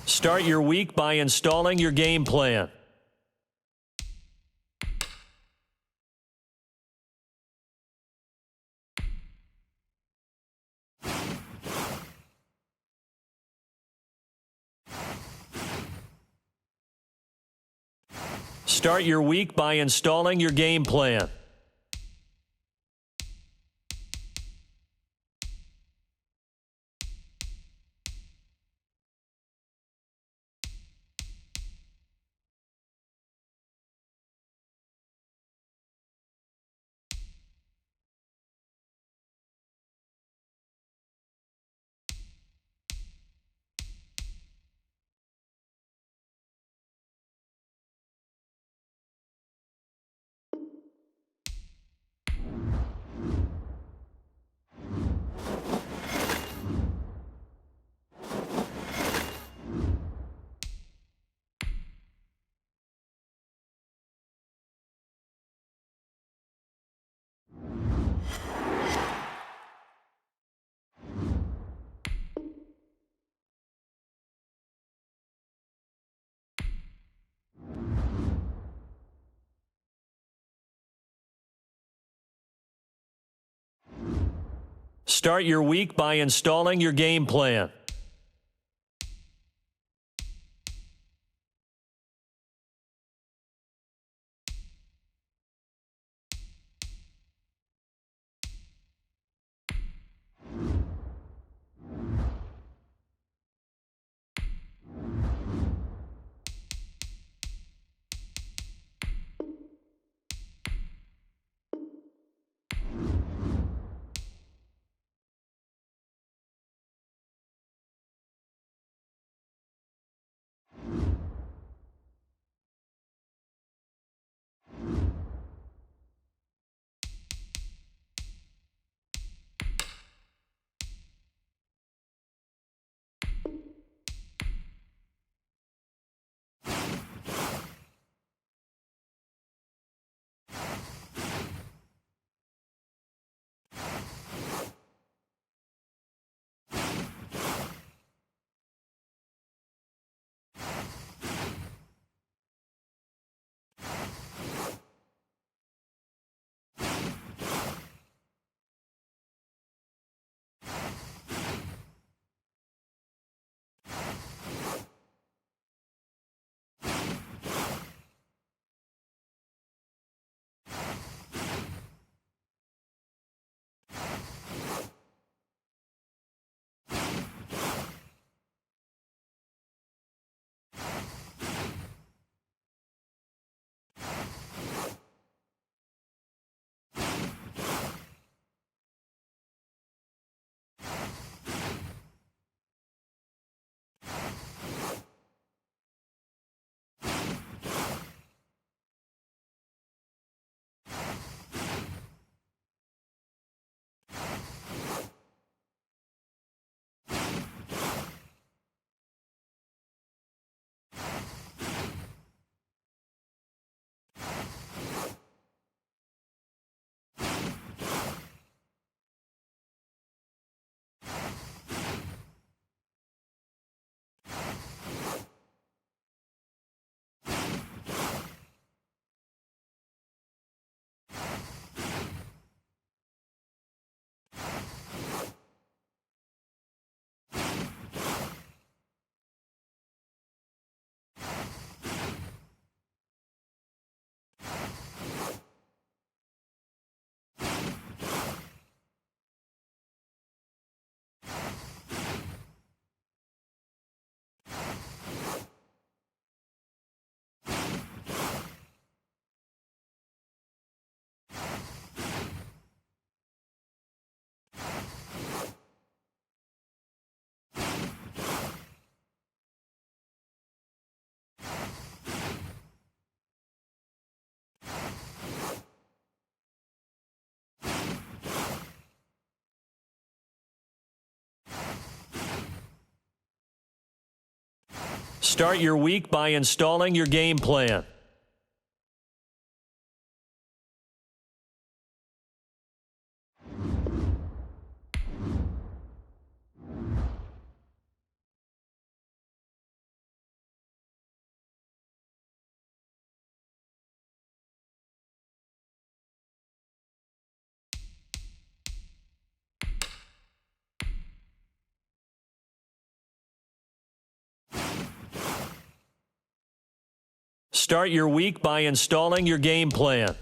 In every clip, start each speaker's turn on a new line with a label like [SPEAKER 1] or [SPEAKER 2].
[SPEAKER 1] Start your week by installing your game plan. Start your week by installing your game plan. Start your week by installing your game plan. Start your week by installing your game plan. Start your week by installing your game plan.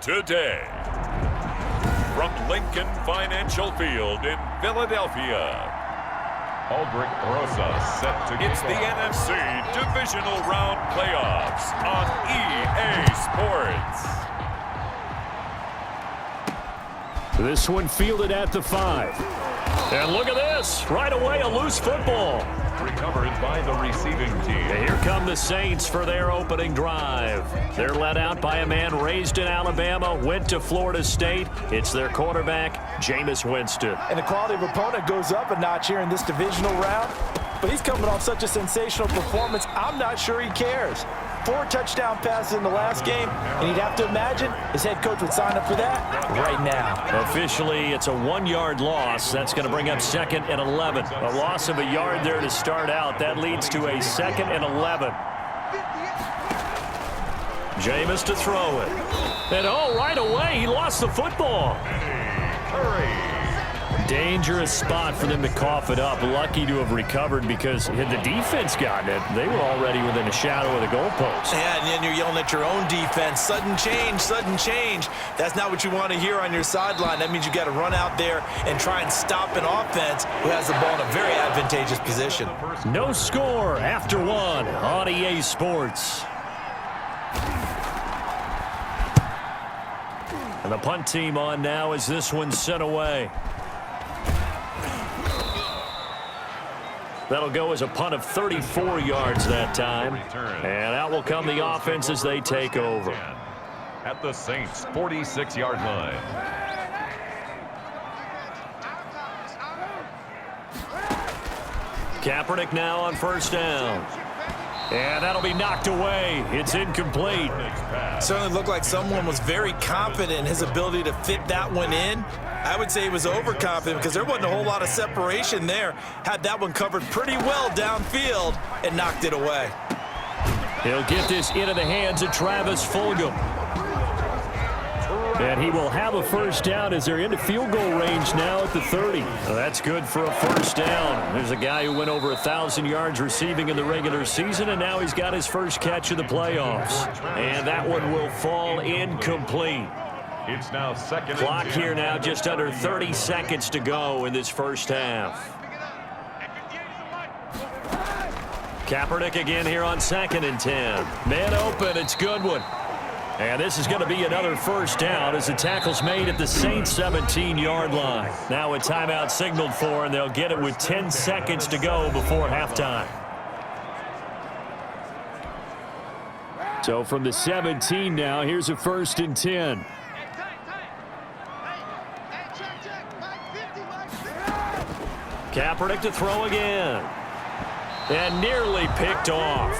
[SPEAKER 2] today. From Lincoln Financial Field in Philadelphia, Aldrich Rosa set to It's the NFC Divisional Round Playoffs on EA Sports.
[SPEAKER 1] This one fielded at the 5. And look at this. Right away, a loose football.
[SPEAKER 2] Recovered by the receiving team.
[SPEAKER 1] And here come the Saints for their opening drive. They're led out by a man raised in Alabama, went to Florida State. It's their quarterback, Jameis Winston.
[SPEAKER 3] And the quality of opponent goes up a notch here in this divisional round. But he's coming off such a sensational performance, I'm not sure he cares. 4 touchdown passes in the last game, and you'd have to imagine his head coach would sign up for that right now.
[SPEAKER 1] Officially, it's a 1-yard loss. That's going to bring up 2nd and 11. A loss of a yard there to start out. That leads to a 2nd and 11. Jameis to throw it. And right away, he lost the football. Dangerous spot for them to cough it up. Lucky to have recovered because had the defense gotten it, they were already within a shadow of the goalpost.
[SPEAKER 3] Yeah, and then you're yelling at your own defense. Sudden change, sudden change. That's not what you want to hear on your sideline. That means you got to run out there and try and stop an offense who has the ball in a very advantageous position.
[SPEAKER 1] No score after 1 on EA Sports. And the punt team on now as this one's sent away. That'll go as a punt of 34 yards that time. And out will come the offense as they take over.
[SPEAKER 2] At the Saints' 46-yard line.
[SPEAKER 1] Kaepernick now on first down. And that'll be knocked away. It's incomplete.
[SPEAKER 3] Certainly looked like someone was very confident in his ability to fit that one in. I would say he was overconfident because there wasn't a whole lot of separation there. Had that one covered pretty well downfield and knocked it away.
[SPEAKER 1] He'll get this into the hands of Travis Fulgham. And he will have a first down as they're into field goal range now at the 30. Well, that's good for a first down. There's a guy who went over 1,000 yards receiving in the regular season, and now he's got his first catch of the playoffs. And that one will fall incomplete.
[SPEAKER 2] It's now 2nd.
[SPEAKER 1] Clock here now, just under 30 seconds to go in this first half. Kaepernick again here on 2nd and 10. Man open, it's Goodwin. And this is going to be another first down as the tackle's made at the Saints' 17-yard line. Now a timeout signaled for, and they'll get it with 10 seconds to go before halftime. So from the 17 now, here's a 1st and 10. Kaepernick to throw again. And nearly picked off.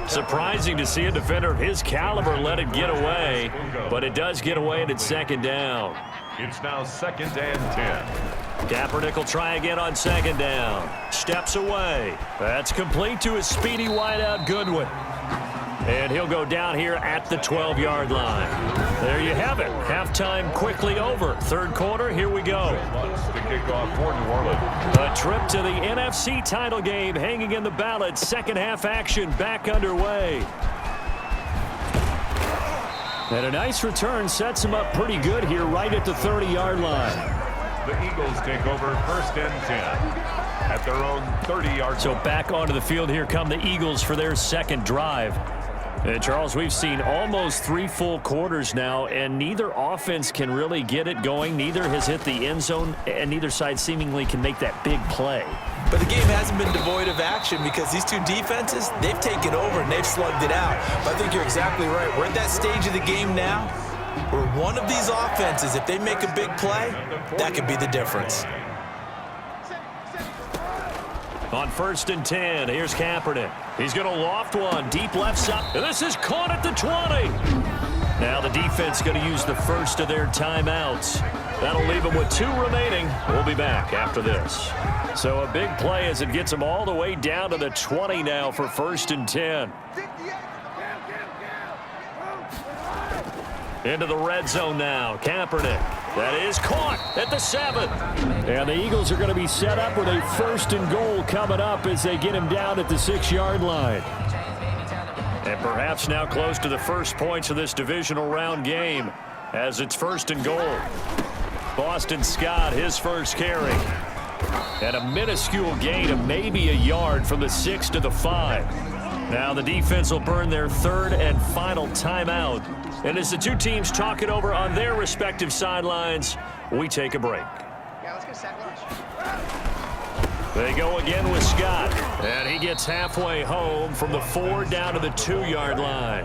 [SPEAKER 1] Surprising to see a defender of his caliber let it get away, but it does get away and it's 2nd down.
[SPEAKER 2] It's now 2nd and 10.
[SPEAKER 1] Kaepernick will try again on 2nd down. Steps away. That's complete to his speedy wideout Goodwin. And he'll go down here at the 12-yard line. There you have it. Halftime quickly over. 3rd quarter, here we go.
[SPEAKER 2] To kick off for New Orleans.
[SPEAKER 1] A trip to the NFC title game hanging in the balance. Second half action back underway. And a nice return sets him up pretty good here right at the 30-yard line.
[SPEAKER 2] The Eagles take over 1st and 10 at their own 30-yard.
[SPEAKER 1] So back onto the field here come the Eagles for their 2nd drive. And Charles, we've seen almost 3 full quarters now, and neither offense can really get it going. Neither has hit the end zone, and neither side seemingly can make that big play.
[SPEAKER 3] But the game hasn't been devoid of action because these two defenses, they've taken over and they've slugged it out. But I think you're exactly right. We're at that stage of the game now where one of these offenses, if they make a big play, that could be the difference.
[SPEAKER 1] On 1st and 10, here's Kaepernick. He's going to loft one, deep left side. And this is caught at the 20. Now the defense going to use the first of their timeouts. That'll leave them with 2 remaining. We'll be back after this. So a big play as it gets them all the way down to the 20 now for 1st and 10. Into the red zone now. Kaepernick. That is caught at the 7. And the Eagles are going to be set up with a 1st and goal coming up as they get him down at the 6-yard line. And perhaps now close to the first points of this divisional round game. as it's 1st and goal. Boston Scott, his first carry. And a minuscule gain of maybe a yard from the 6 to the 5. Now the defense will burn their 3rd and final timeout. And as the two teams talk it over on their respective sidelines, we take a break.
[SPEAKER 4] Yeah, let's go sack lunch.
[SPEAKER 1] They go again with Scott. And he gets halfway home from the 4 down to the 2-yard line.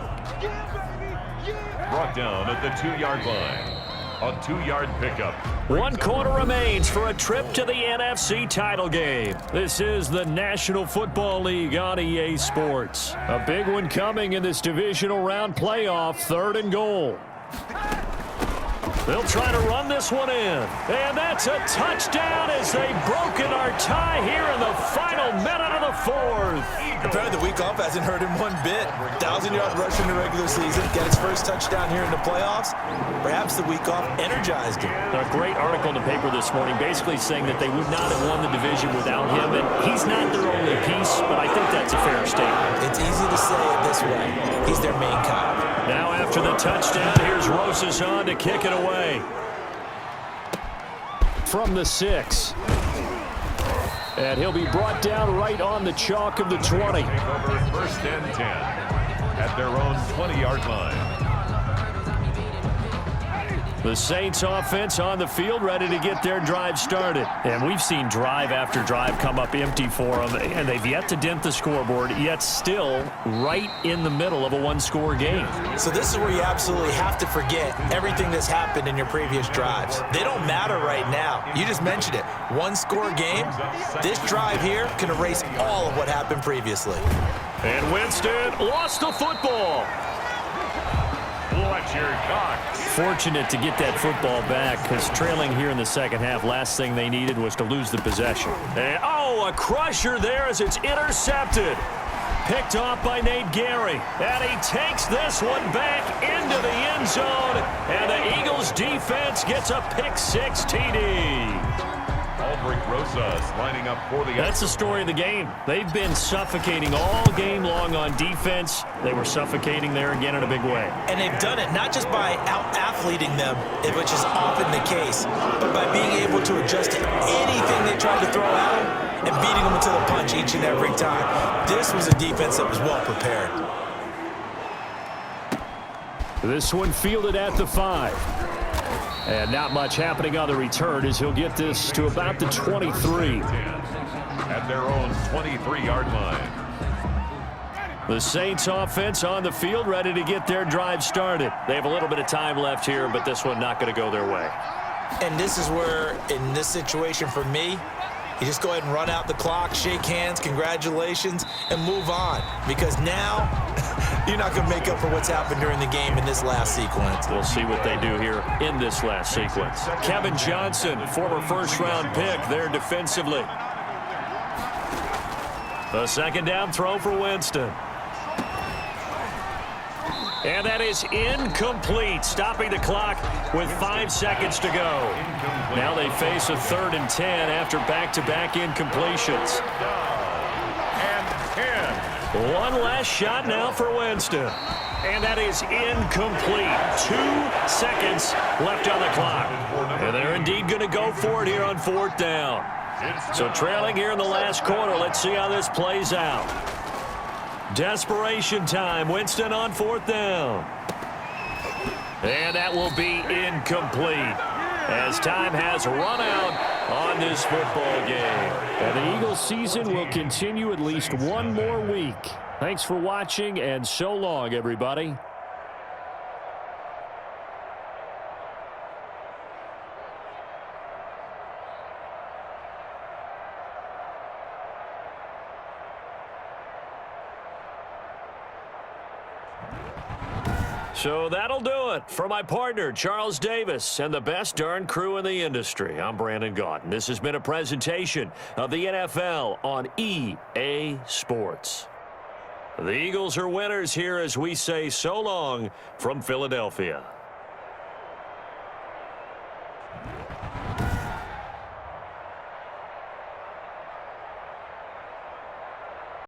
[SPEAKER 2] Brought down at the 2-yard line. A 2-yard pickup.
[SPEAKER 1] 1 quarter remains for a trip to the NFC title game. This is the National Football League on EA Sports. A big one coming in this divisional round playoff, 3rd and goal. They'll try to run this one in. And that's a touchdown as they've broken our tie here in the final minute of the 4th.
[SPEAKER 3] Apparently the week off hasn't hurt him one bit. 1,000-yard rush in the regular season, get his first touchdown here in the playoffs. Perhaps the week off energized him.
[SPEAKER 1] A great article in the paper this morning basically saying that they would not have won the division without him. And he's not their only piece, but I think that's a fair statement.
[SPEAKER 3] It's easy to say it this way. He's their main cog.
[SPEAKER 1] Now after the touchdown, here's Rosas on to kick it away. From the 6. And he'll be brought down right on the chalk of the 20.
[SPEAKER 2] Take over 1st and 10 at their own 20-yard line.
[SPEAKER 1] The Saints offense on the field, ready to get their drive started. And we've seen drive after drive come up empty for them, and they've yet to dent the scoreboard, yet still right in the middle of a 1-score game.
[SPEAKER 3] So this is where you absolutely have to forget everything that's happened in your previous drives. They don't matter right now. You just mentioned it. 1-score game. This drive here can erase all of what happened previously.
[SPEAKER 1] And Winston lost the football.
[SPEAKER 2] Fletcher Cox.
[SPEAKER 1] Fortunate to get that football back, because trailing here in the second half, last thing they needed was to lose the possession. And, a crusher there as it's intercepted. Picked off by Nate Gary. And he takes this one back into the end zone. And the Eagles defense gets a pick-6 TD.
[SPEAKER 2] Rosas lining up for the...
[SPEAKER 1] That's the story of the game. They've been suffocating all game long on defense. They were suffocating there again in a big way.
[SPEAKER 3] And they've done it not just by out-athleting them, which is often the case, but by being able to adjust to anything they tried to throw at them and beating them to the punch each and every time. This was a defense that was well prepared.
[SPEAKER 1] This one fielded at the 5. And not much happening on the return as he'll get this to about the 23.
[SPEAKER 2] At their own 23-yard line.
[SPEAKER 1] The Saints offense on the field, ready to get their drive started. They have a little bit of time left here, but this one not going to go their way.
[SPEAKER 3] And this is where, in this situation for me, you just go ahead and run out the clock, shake hands, congratulations, and move on. Because now, you're not going to make up for what's happened during the game in this last sequence.
[SPEAKER 1] We'll see what they do here in this last sequence. Kevin Johnson, former first-round pick there defensively. The 2nd down throw for Winston. And that is incomplete, stopping the clock with 5 seconds to go. Now they face a 3rd and 10 after back-to-back incompletions. One last shot now for Winston. And that is incomplete. 2 seconds left on the clock. And they're indeed going to go for it here on 4th down. So trailing here in the last quarter. Let's see how this plays out. Desperation time. Winston on 4th down. And that will be incomplete as time has run out on this football game. And the Eagles season will continue at least one more week. Thanks for watching, and so long, everybody. So that'll do it for my partner, Charles Davis, and the best darn crew in the industry. I'm Brandon Gaudin. This has been a presentation of the NFL on EA Sports. The Eagles are winners here as we say so long from Philadelphia.